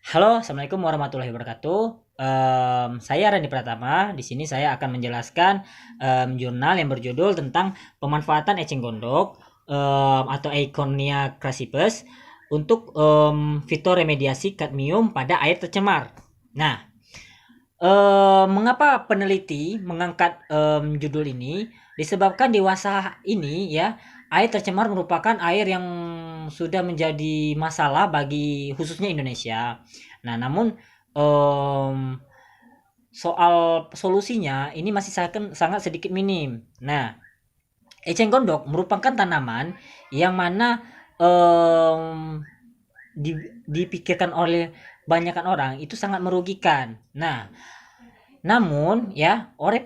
Halo, assalamualaikum warahmatullahi wabarakatuh. Saya Rani Pratama. Di sini saya akan menjelaskan jurnal yang berjudul tentang pemanfaatan eceng gondok atau Eichhornia crassipes untuk fitoremediasi kadmium pada air tercemar. Nah, mengapa peneliti mengangkat judul ini? Disebabkan dewasa ini ya, air tercemar merupakan air yang sudah menjadi masalah bagi khususnya Indonesia. Nah, namun em, soal solusinya ini masih sangat sedikit minim. Nah, eceng gondok merupakan tanaman yang mana em, dipikirkan oleh banyakkan orang itu sangat merugikan. Nah, namun ya, oleh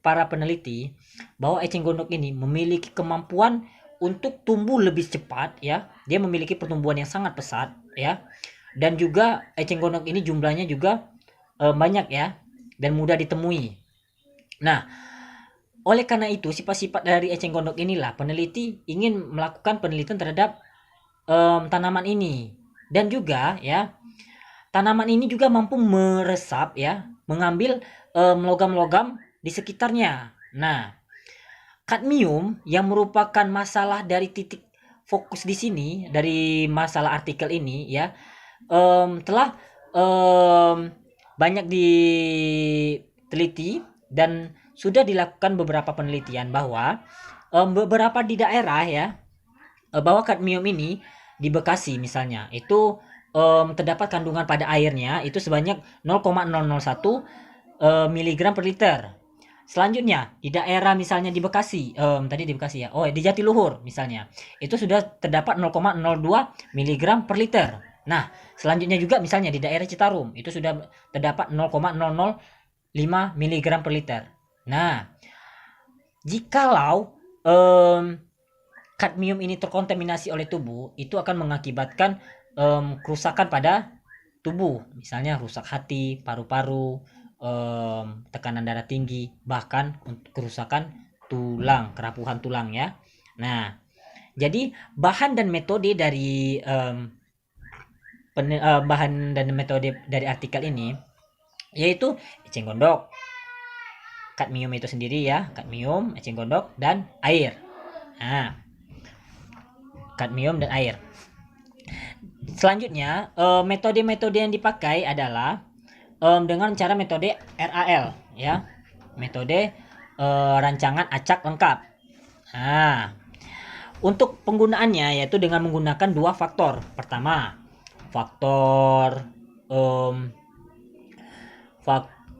para peneliti bahwa eceng gondok ini memiliki kemampuan untuk tumbuh lebih cepat ya. Dia memiliki pertumbuhan yang sangat pesat ya. Dan juga eceng gondok ini jumlahnya juga banyak ya dan mudah ditemui. Nah, oleh karena itu sifat-sifat dari eceng gondok inilah peneliti ingin melakukan penelitian terhadap tanaman ini. Dan juga ya, tanaman ini juga mampu meresap ya, mengambil logam-logam di sekitarnya. Nah, kadmium yang merupakan masalah dari titik fokus di sini dari masalah artikel ini ya, telah em, banyak diteliti dan sudah dilakukan beberapa penelitian bahwa beberapa di daerah ya, bahwa kadmium ini di Bekasi misalnya itu terdapat kandungan pada airnya itu sebanyak 0,001 miligram per liter. Selanjutnya di daerah misalnya di Bekasi, tadi di Bekasi ya, oh di Jatiluhur misalnya, itu sudah terdapat 0,02 miligram per liter. Nah, selanjutnya juga misalnya di daerah Citarum itu sudah terdapat 0,005 miligram per liter. Nah, jikalau kadmium ini terkontaminasi oleh tubuh, itu akan mengakibatkan kerusakan pada tubuh, misalnya rusak hati, paru-paru, tekanan darah tinggi, bahkan kerusakan tulang, kerapuhan tulang ya. Nah, jadi bahan dan metode dari bahan dan metode dari artikel ini yaitu eceng gondok, kadmium itu sendiri ya, kadmium, eceng gondok dan air. Nah, kadmium dan air. Selanjutnya, metode-metode yang dipakai adalah dengan cara metode RAL ya. Metode rancangan acak lengkap. Nah, untuk penggunaannya yaitu dengan menggunakan dua faktor. Pertama, faktor um,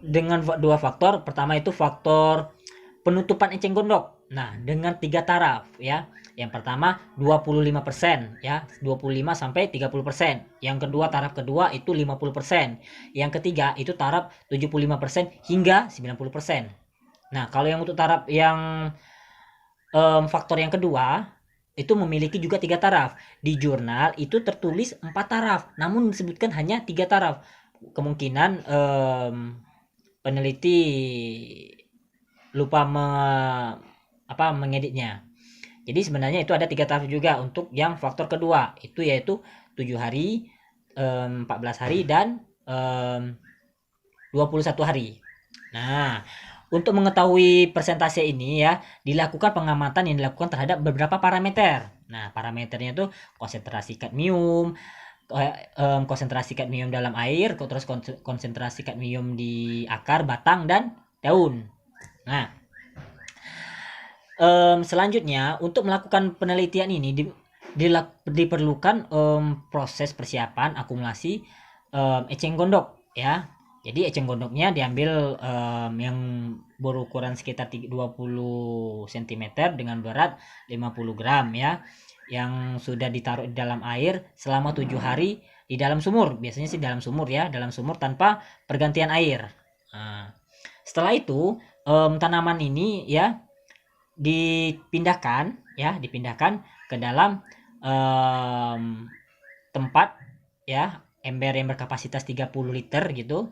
dengan dua faktor. Pertama itu faktor penutupan eceng gondok. Nah, dengan tiga taraf ya. Yang pertama 25% ya, 25 sampai 30%. Yang kedua taraf kedua itu 50%. Yang ketiga itu taraf 75% hingga 90%. Nah, kalau yang untuk taraf yang faktor yang kedua itu memiliki juga tiga taraf. Di jurnal itu tertulis 4 taraf, namun disebutkan hanya 3 taraf. Kemungkinan peneliti lupa mengeditnya. Jadi sebenarnya itu ada 3 taraf juga untuk yang faktor kedua, itu yaitu 7 hari, 14 hari dan 21 hari. Nah, untuk mengetahui persentase ini ya, dilakukan pengamatan yang dilakukan terhadap beberapa parameter. Nah, parameternya itu konsentrasi kadmium, konsentrasi kadmium dalam air, terus konsentrasi kadmium di akar, batang dan daun. Nah, selanjutnya untuk melakukan penelitian ini diperlukan proses persiapan akumulasi eceng gondok ya. Jadi eceng gondoknya diambil yang berukuran sekitar 20 cm dengan berat 50 gram ya, yang sudah ditaruh di dalam air selama 7 hari di dalam sumur. Biasanya sih dalam sumur ya, dalam sumur tanpa pergantian air. Nah, setelah itu tanaman ini ya dipindahkan ke dalam tempat ya, ember yang berkapasitas 30 liter gitu.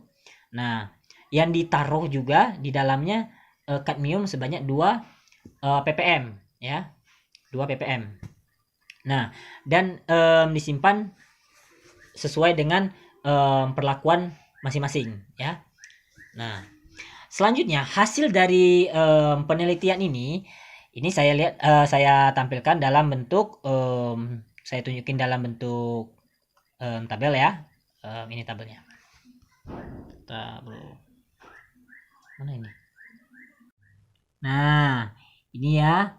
Nah, yang ditaruh juga di dalamnya kadmium sebanyak 2 ppm ya, 2 ppm. Nah, dan disimpan sesuai dengan perlakuan masing-masing ya. Nah, selanjutnya hasil dari penelitian ini saya lihat saya tampilkan dalam bentuk saya tunjukin dalam bentuk tabel ya. Ini tabelnya. Tabel mana ini? Nah, ini ya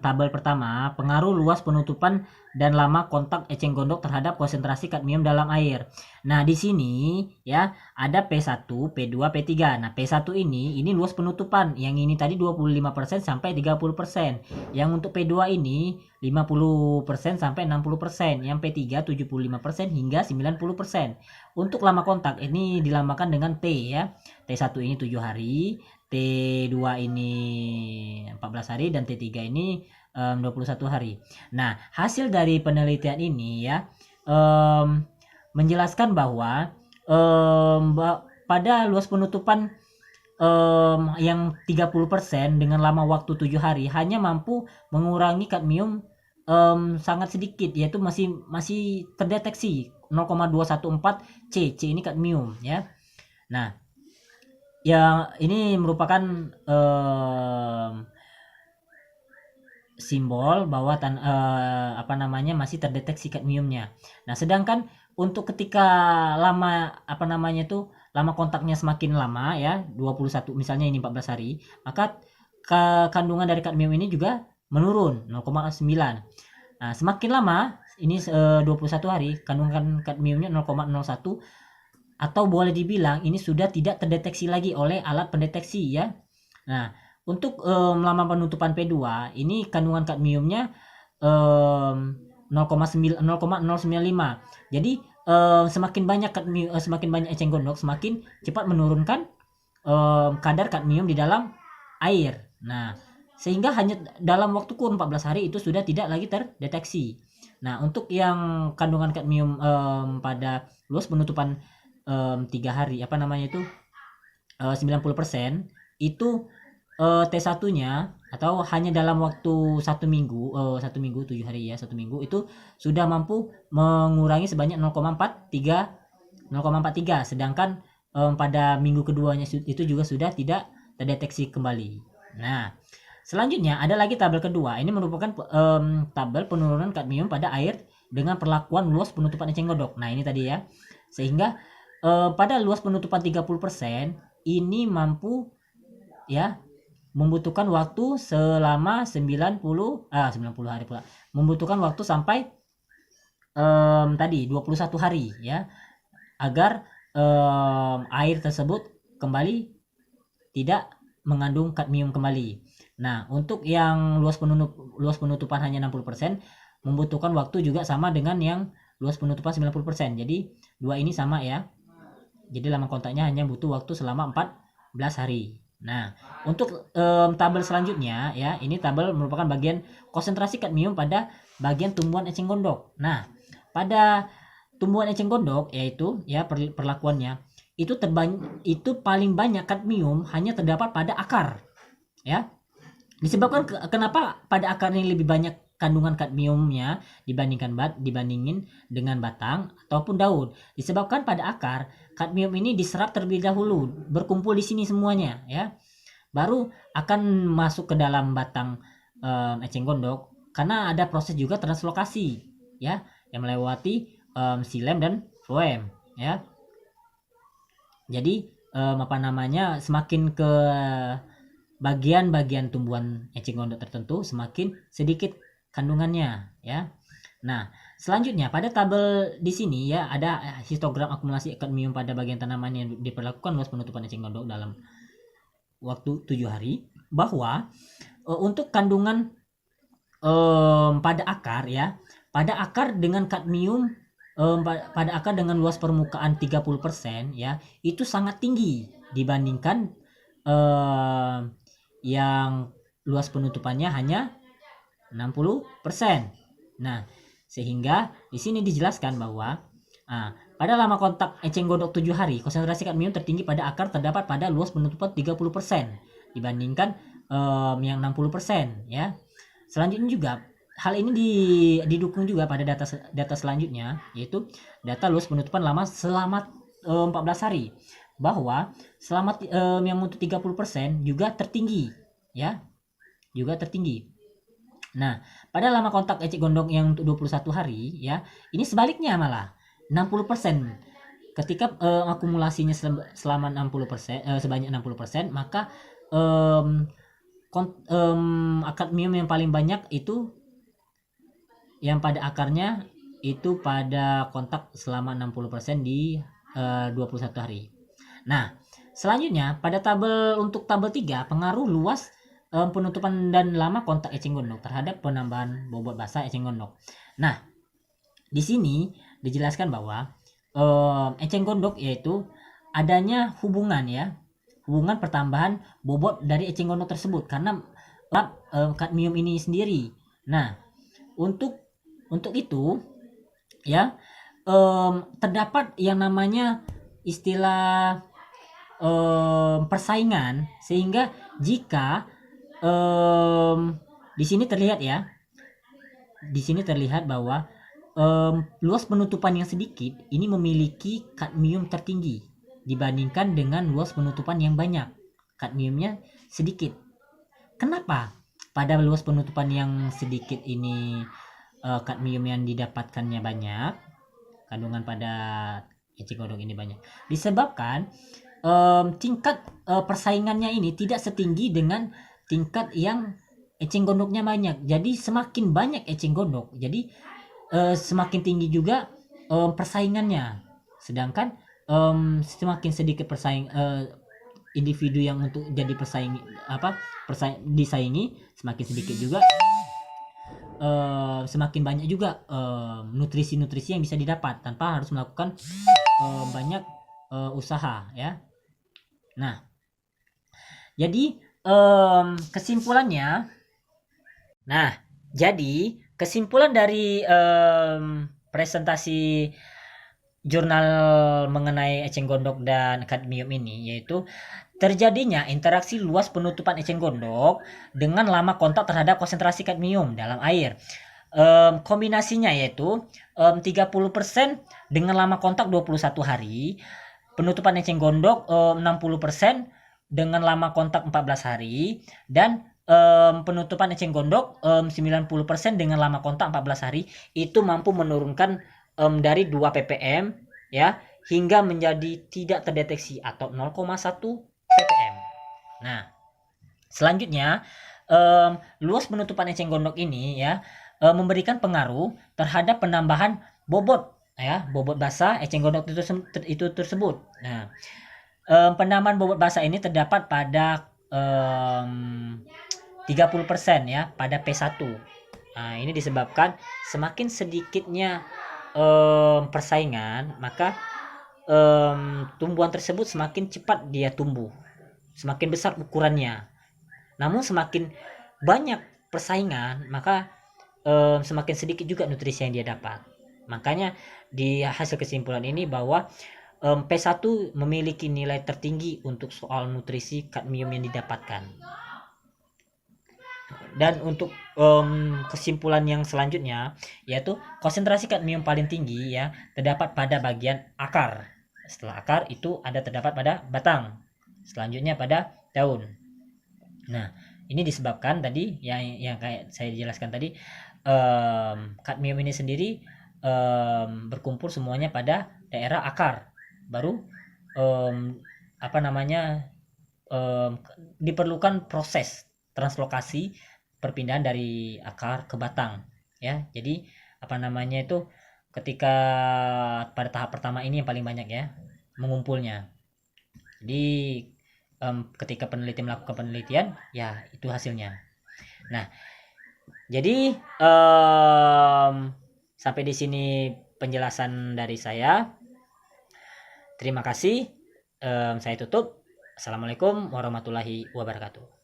tabel pertama, pengaruh luas penutupan dan lama kontak eceng gondok terhadap konsentrasi kadmium dalam air. Nah, di sini ya ada P1, P2, P3. Nah, P1 ini luas penutupan. Yang ini tadi 25% sampai 30%. Yang untuk P2 ini 50% sampai 60%. Yang P3 75% hingga 90%. Untuk lama kontak ini dilamakan dengan T ya. T1 ini 7 hari, T2 ini 14 hari dan T3 ini 21 hari. Nah, hasil dari penelitian ini ya menjelaskan bahwa pada luas penutupan yang 30% dengan lama waktu 7 hari hanya mampu mengurangi kadmium sangat sedikit, yaitu masih terdeteksi 0,214 C. C ini kadmium ya. Nah, ya ini merupakan simbol bahwa masih terdeteksi kadmiumnya. Nah, sedangkan untuk ketika lama lama kontaknya semakin lama ya, 21 misalnya ini 14 hari, maka kandungan dari kadmium ini juga menurun 0,9. Nah, semakin lama ini 21 hari, kandungan kadmiumnya 0,01, atau boleh dibilang ini sudah tidak terdeteksi lagi oleh alat pendeteksi ya. Nah, untuk lama penutupan P2 ini kandungan kadmiumnya 0,095. Jadi semakin banyak eceng gondok semakin cepat menurunkan kadar kadmium di dalam air. Nah, sehingga hanya dalam waktu kurun 14 hari itu sudah tidak lagi terdeteksi. Nah, untuk yang kandungan kadmium pada luas penutupan 3 hari 90% itu T1-nya atau hanya dalam waktu 1 minggu 7 hari ya, 1 minggu itu sudah mampu mengurangi sebanyak 0,43, sedangkan pada minggu keduanya itu juga sudah tidak terdeteksi kembali. Nah, selanjutnya ada lagi tabel kedua. Ini merupakan tabel penurunan kadmium pada air dengan perlakuan luas penutupan eceng gondok. Nah, ini tadi ya. Sehingga pada luas penutupan 30% ini mampu ya membutuhkan waktu selama 90 hari pula. Membutuhkan waktu sampai tadi 21 hari ya, agar air tersebut kembali tidak mengandung kadmium kembali. Nah, untuk yang luas penutupan hanya 60% membutuhkan waktu juga sama dengan yang luas penutupan 90%. Jadi dua ini sama ya. Jadi lama kontaknya hanya butuh waktu selama 14 hari. Nah, untuk tabel selanjutnya ya, ini tabel merupakan bagian konsentrasi kadmium pada bagian tumbuhan eceng gondok. Nah, pada tumbuhan eceng gondok yaitu ya perlakuannya itu paling banyak kadmium hanya terdapat pada akar. Ya. Disebabkan kenapa pada akar ini lebih banyak kandungan kadmiumnya dibandingin dengan batang ataupun daun. Disebabkan pada akar kadmium ini diserap terlebih dahulu, berkumpul di sini semuanya ya. Baru akan masuk ke dalam batang eceng gondok karena ada proses juga translokasi ya yang melewati xilem dan floem ya. Jadi semakin ke bagian-bagian tumbuhan eceng gondok tertentu semakin sedikit kandungannya ya. Nah, selanjutnya pada tabel di sini ya ada histogram akumulasi kadmium pada bagian tanaman yang diperlakukan luas penutupan eceng gondok dalam waktu 7 hari, bahwa untuk kandungan pada akar ya, pada akar dengan kadmium pada akar dengan luas permukaan 30% ya, itu sangat tinggi dibandingkan yang luas penutupannya hanya 60%. Nah, sehingga di sini dijelaskan bahwa pada lama kontak eceng gondok 7 hari, konsentrasi kadmium tertinggi pada akar terdapat pada luas penutupan 30% dibandingkan yang 60% ya. Selanjutnya juga hal ini didukung juga pada data selanjutnya, yaitu data luas penutupan lama selama 14 hari, bahwa selama yang untuk 30% juga tertinggi ya, juga tertinggi. Nah, pada lama kontak ecek gondok yang untuk 21 hari ya, ini sebaliknya malah 60%. Ketika akumulasinya selama 60%, sebanyak 60%, maka kadmium yang paling banyak itu yang pada akarnya itu pada kontak selama 60% di 21 hari. Nah, selanjutnya pada untuk tabel 3, pengaruh luas penutupan dan lama kontak eceng gondok terhadap penambahan bobot basah eceng gondok. Nah, di sini dijelaskan bahwa eceng gondok yaitu adanya hubungan hubungan pertambahan bobot dari eceng gondok tersebut karena kadmium ini sendiri. Nah, untuk itu ya, terdapat yang namanya istilah persaingan, sehingga jika di sini terlihat bahwa luas penutupan yang sedikit ini memiliki kadmium tertinggi dibandingkan dengan luas penutupan yang banyak, kadmiumnya sedikit. Kenapa pada luas penutupan yang sedikit ini kadmium yang didapatkannya banyak, kandungan pada eceng gondok ini banyak? Disebabkan tingkat persaingannya ini tidak setinggi dengan tingkat yang eceng gondoknya banyak. Jadi semakin banyak eceng gondok, jadi semakin tinggi juga persaingannya. Sedangkan semakin sedikit individu yang untuk jadi disaingi, semakin sedikit juga semakin banyak juga nutrisi-nutrisi yang bisa didapat tanpa harus melakukan banyak usaha ya. Nah, jadi kesimpulannya, kesimpulan dari presentasi jurnal mengenai eceng gondok dan kadmium ini yaitu terjadinya interaksi luas penutupan eceng gondok dengan lama kontak terhadap konsentrasi kadmium dalam air. Kombinasinya yaitu 30% dengan lama kontak 21 hari, penutupan eceng gondok 60% dengan lama kontak 14 hari, dan penutupan eceng gondok 90% dengan lama kontak 14 hari itu mampu menurunkan dari 2 ppm ya hingga menjadi tidak terdeteksi atau 0,1 ppm. Nah, selanjutnya luas penutupan eceng gondok ini ya memberikan pengaruh terhadap penambahan bobot basah eceng gondok itu tersebut. Nah, penambahan bobot basah ini terdapat pada 30% ya pada P1. Nah, ini disebabkan semakin sedikitnya persaingan, maka tumbuhan tersebut semakin cepat dia tumbuh, semakin besar ukurannya. Namun semakin banyak persaingan, maka semakin sedikit juga nutrisi yang dia dapat. Makanya di hasil kesimpulan ini bahwa P1 memiliki nilai tertinggi untuk soal nutrisi kadmium yang didapatkan. Dan untuk kesimpulan yang selanjutnya yaitu konsentrasi kadmium paling tinggi ya terdapat pada bagian akar. Setelah akar itu terdapat pada batang. Selanjutnya pada daun. Nah, ini disebabkan tadi yang kayak saya jelaskan tadi, kadmium ini sendiri berkumpul semuanya pada daerah akar. Baru diperlukan proses translokasi perpindahan dari akar ke batang ya. Jadi ketika pada tahap pertama ini yang paling banyak ya mengumpulnya. Jadi ketika peneliti melakukan penelitian ya itu hasilnya. Nah, jadi sampai di sini penjelasan dari saya. Terima kasih. Saya tutup. Assalamualaikum warahmatullahi wabarakatuh.